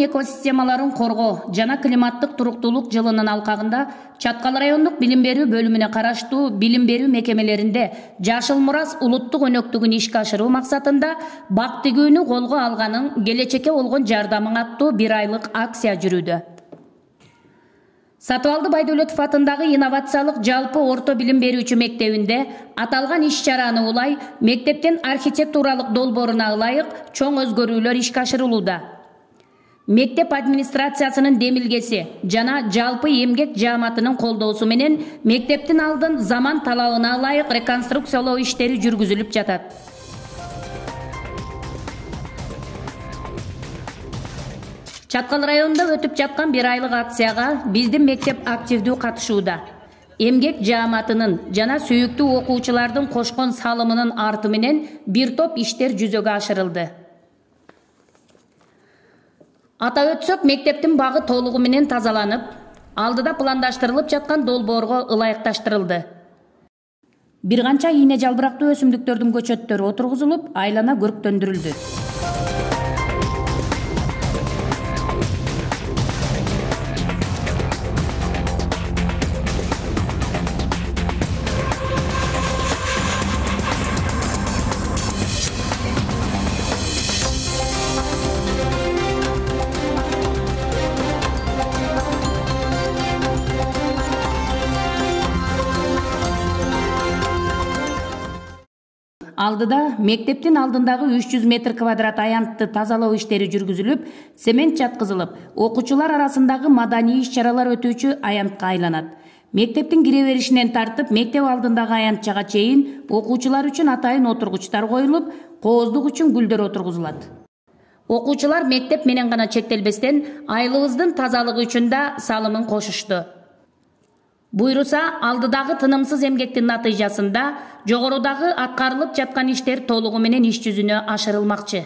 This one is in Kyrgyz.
экосистемаларын коргоо жана климаттык туруктуулук жылынын алкагында Чаткал райондук билим берүү бөлүмүнө караштуу билим берүү мекемелеринде Жашыл Мурас улуттук өнөктүгүн ишке ашыруу максатында бак тигүүнү колго алганын келечекке болгон жардамың аттуу 1 айлык акция жүрүүдө. Сатыбалды Байдөлөтов атындагы инновациялык жалпы орто билим берүүчү мектебинде аталган иш-чараны улай мектептин архитектуралык долбооруна ылайык чоң өзгөрүүлөр ишке ашырылууда. Мектеп администрациясынын демилгеси жана жалпы эмгек жааматынын колдоосу менен мектептин алдын заман талабына ылайык реконструкциялоо иштери жүргүзүлүп жатат. Чаткал районунда өтүп жаткан 1 айлык акцияга биздин мектеп активдүү катышууда. Эмгек жааматынын жана сүйүктүү окуучулардын кошкон салымынын арты менен бир топ иштер жүзөгө ашырылды. Атап өтсөк, мектептин багы толугу менен тазаланып, алдыда пландаштырылып жаткан долбоорго ылайыкташтырылды. Бир канча ийне жалбырактуу өсүмдүктөрдүн көчөттөрү отургузулуп, айлана көрктөндүрүлдү. Алдыда мектептин алдындагы 300 метр квадрат аянтты тазалоо иштери жүргүзүлүп, цемент жаткызылып, окуучулар арасындагы маданий иш-чаралар өтүүчү аянтка айланат. Мектептин кире беришинен тартып, мектеп алдындагы аянтчага чейин окуучулар үчүн атайын отургучтар коюлуп, кооздук үчүн гүлдөр отургузулат. Окуучулар мектеп менен гана чектелбестен, айылыбыздын тазалыгы үчүн да салымын кошушту. Буйруса, алдыдагы тынымсыз эмгектин натыйжасында жогорудагы аткарылып жаткан иштер толугу менен иш жүзүнө ашырылмакчы.